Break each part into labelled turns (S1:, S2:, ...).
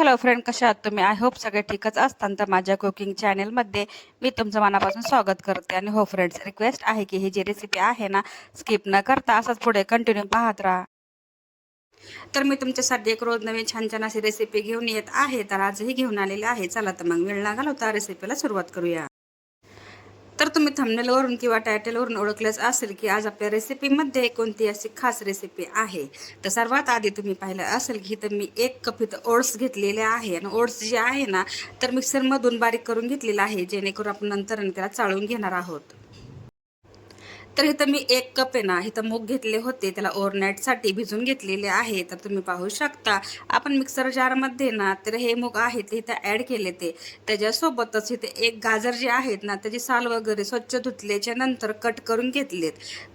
S1: Hello friend, कशा आहात तुम्ही? आय होप सगळे ठीकच असतात. तर माझ्या कुकिंग चॅनलमध्ये मी तुमचं मनापासून स्वागत करते. आणि हो फ्रेंड्स, रिक्वेस्ट आहे की ही जी रेसिपी आहे ना, स्किप न करता असंच पुढे कंटिन्यू पाहत राहा. तर मी तुमच्यासाठी एक रोज नवीन छान छान अशी रेसिपी घेऊन येत आहे. तर आजही घेऊन आलेले आहे. चला तर मग वेळ न घालवता रेसिपीला सुरुवात करूया. तर तुम्ही थंबनेलवरून किंवा टायटलवरून ओळखलेच असेल की आज आपल्या रेसिपीमध्ये कोणती अशी खास रेसिपी आहे. तर सर्वात आधी तुम्ही पाहिलं असेल की इथं मी 1 कप इथं ओट्स घेतलेले आहे. आणि ओट्स जे आहे ना, तर मिक्सरमधून बारीक करून घेतलेलं आहे, जेणेकरून आपण नंतर त्याला चाळून घेणार आहोत. तर इथं मी 1 कप आहे ना, इथं मूग घेतले होते, त्याला ओव्हरनाईटसाठी भिजून घेतलेले आहे. तर तुम्ही पाहू शकता आपण मिक्सर जारमध्ये ना, तर हे मूग आहेत ते इथं ॲड केले. त्याच्यासोबतच इथे एक गाजर जे आहेत ना, त्याची साल वगैरे स्वच्छ धुतल्याच्या नंतर कट करून घेतलेत.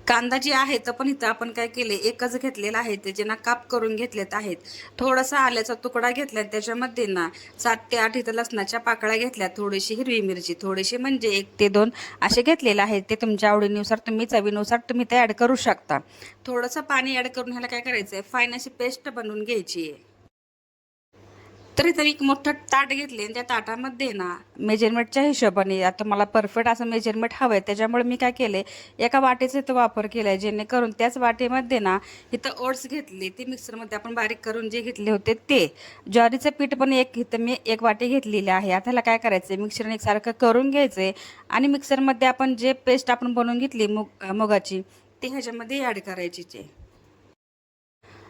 S1: कांदा जे आहे तर पण इथं आपण काय केले, एकच घेतलेला आहे, त्याचे ना काप करून घेतलेत आहेत. थोडासा आल्याचा तुकडा घेतला, त्याच्यामध्ये ना 7 ते 8 इथं लसणाच्या पाकळ्या घेतल्या, थोडीशी हिरवी मिरची, थोडीशी म्हणजे 1 ते 2 असे घेतलेले आहेत. ते तुमच्या आवडीनुसार तुम्ही चवीनुसार तुम्ही ते ॲड करू शकता. थोडंसं पाणी ॲड करून ह्याला काय करायचं आहे, फाईन अशी पेस्ट बनवून घ्यायची आहे. तर इथं एक मोठं ताट घेतले आणि त्या ताटामध्ये ना मेजरमेंटच्या हिशोबाने, आता मला परफेक्ट असं मेजरमेंट हवं आहे, त्याच्यामुळे मी काय केले, एका वाटीचा इथं वापर केला आहे, जेणेकरून त्याच वाटीमध्ये ना इथं ओट्स घेतले, ते मिक्सरमध्ये आपण बारीक करून जे घेतले होते ते. ज्वारीचं पीठ पण इथं मी 1 वाटी घेतलेली आहे. आता ह्याला काय करायचं आहे, मिक्सरने एकसारखं करून घ्यायचं आहे. आणि मिक्सरमध्ये आपण जे पेस्ट आपण बनवून घेतली मुगाची, ती ह्याच्यामध्ये ॲड करायची आहे.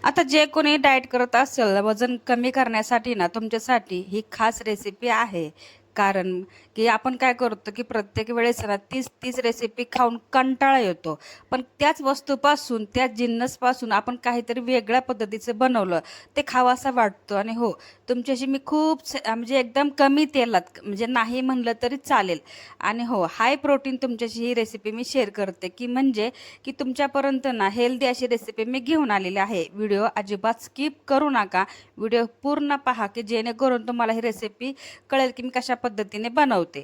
S1: आता जे कोणी डाएट करत असेल, वजन कमी करण्यासाठी ना, तुमच्यासाठी ही खास रेसिपी आहे. कारण की आपण काय करतो की प्रत्येक वेळेस ना तीच रेसिपी खाऊन कंटाळा येतो. पण त्याच वस्तूपासून, त्याच जिन्नसपासून आपण काहीतरी वेगळ्या पद्धतीचं बनवलं, ते खावंसं वाटतं. आणि हो, तुमच्याशी मी खूप म्हणजे एकदम कमी तेलात, म्हणजे नाही म्हणलं तरी चालेल. आणि हो, हाय प्रोटीन तुमच्याशी ही रेसिपी मी शेअर करते, की म्हणजे की तुमच्यापर्यंत ना हेल्दी अशी रेसिपी मी घेऊन आलेली आहे. व्हिडिओ अजिबात स्किप करू नका. व्हिडिओ पूर्ण पहा, की जेणेकरून तुम्हाला ही रेसिपी कळेल की मी कशा पद्धतीने बनवते.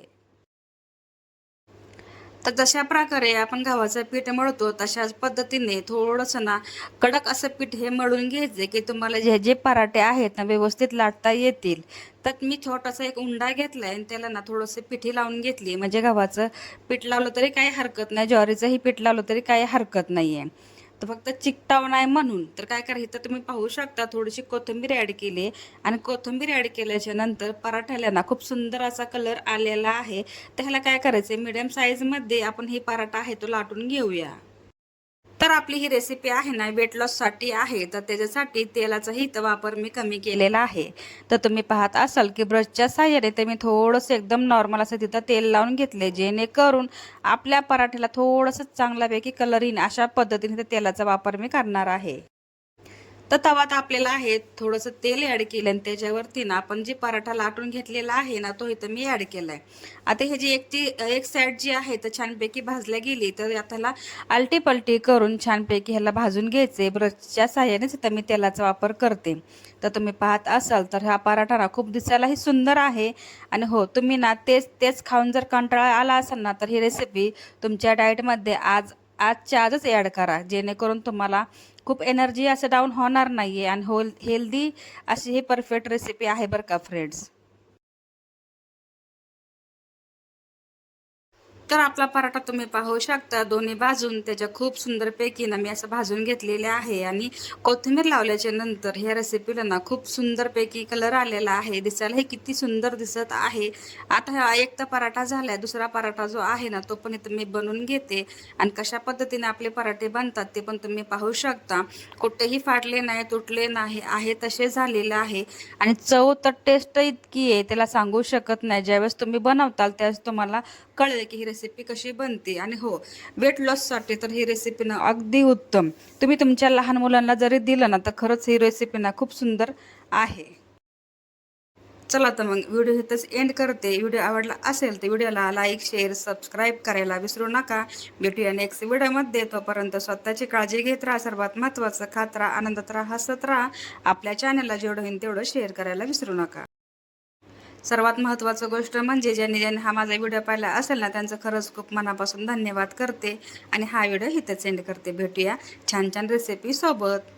S1: तर जशा प्रकारे आपण गव्हाचं पीठ मळतो, तशाच पद्धतीने थोडंसं ना कडक असं पीठ हे मळून घ्यायचे, की तुम्हाला जे जे पराठे आहेत ना व्यवस्थित लाटता येतील. तर मी छोटासा एक उंडा घेतलाय आणि त्याला ना थोडंसं पिठी लावून घेतली. म्हणजे गव्हाचं पीठ लावलं तरी काही हरकत नाही, ज्वारीचंही पीठ लावलं तरी काही हरकत नाहीये. तर फक्त चिकटाव नाही म्हणून तर काय करायचं, तर तुम्ही पाहू शकता थोडीशी कोथिंबीर ॲड केली. आणि कोथिंबीर ॲड केल्याच्या नंतर पराठ्याला ना खूप सुंदर असा कलर आलेला आहे. तर ह्याला काय करायचं, मीडियम साईजमध्ये आपण हे पराठा आहे तो लाटून घेऊया. तर आपली ही रेसिपी आहे ना वेट लॉससाठी आहे. तर त्याच्यासाठी तेलाचाही इथं वापर मी कमी केलेला आहे. तर तुम्ही पाहत असाल की ब्रशच्या साहाय्याने ते मी थोडंसं एकदम नॉर्मल असं तिथं तेल लावून घेतले, जेणेकरून आपल्या पराठ्याला थोडंसं चांगल्यापैकी कलर येईन अशा पद्धतीने त्या तेलाचा वापर मी करणार आहे. तर तवा तापलेला आहे, थोडंसं तेल ॲड केलं आणि त्याच्यावरती ना आपण जे पराठा लाटून घेतलेला आहे ना, तो इथं मी ॲड केलाय. आता ह्याची एक साईड जी आहे तर छानपैकी भाजल्या गेली, तर आता ह्याला आलटी-पलटी करून छानपैकी ह्याला भाजून घ्यायचे. ब्रशच्या साहाय्यानेच इथं मी तेलाचा वापर करते. तर तुम्ही पाहत असाल तर हा पराठा ना खूप दिसायलाही सुंदर आहे. आणि हो, तुम्ही ना तेच तेच खाऊन जर कंटाळा आला असेल ना, तर ही रेसिपी तुमच्या डाएटमध्ये आजच्या आजच ॲड करा, जेणेकरून तुम्हाला खूप एनर्जी असं डाऊन होणार नाहीये. आणि हेल्दी अशी ही परफेक्ट रेसिपी आहे बरं का फ्रेंड्स. तर आपला पराठा तुम्ही पाहू शकता, दोन्ही बाजून त्याच्या खूप सुंदरपैकी ना मी असं भाजून घेतलेले आहे. आणि कोथिंबीर लावल्याच्या नंतर ह्या रेसिपीला ना खूप सुंदरपैकी कलर आलेला आहे. दिसायलाही किती सुंदर दिसत आहे. आता हा एक तर पराठा झालाय, दुसरा पराठा जो आहे ना तो पण इथं मी बनवून घेते. आणि कशा पद्धतीने आपले पराठे बनतात ते पण तुम्ही पाहू शकता. कुठेही फाटले नाही, तुटले नाही, आहे तसे झालेले आहे. आणि चव तर टेस्ट इतकी आहे त्याला सांगू शकत नाही. ज्यावेळेस तुम्ही बनवताल त्यावेळेस तुम्हाला कळेल की ही रेसिपी कशी बनते. आणि हो, वेट लॉससाठी तर ही रेसिपी ना अगदी उत्तम. तुम्ही तुमच्या लहान मुलांना जरी दिलं ना, तर खरंच ही रेसिपी ना खूप सुंदर आहे. चला तर मग व्हिडिओ इथंच एंड करते. व्हिडिओ आवडला असेल तर व्हिडिओला लाईक, शेअर, सबस्क्राईब करायला विसरू नका. भेटूया नेक्स्ट व्हिडिओमध्ये. तोपर्यंत स्वतःची काळजी घेत राहा. सर्वात महत्त्वाचं, खात राहा, आनंदात राहा, हसत राहा. आपल्या चॅनलला जेवढं होईल तेवढं शेअर करायला विसरू नका. सर्वात महत्त्वाचं गोष्ट म्हणजे ज्यांनी ज्यांनी हा माझा व्हिडिओ पाहिला असेल ना, त्यांचं खरंच खूप मनापासून धन्यवाद करते. आणि हा व्हिडिओ इथंच सेंड करते. भेटूया छान छान रेसिपी सोबत.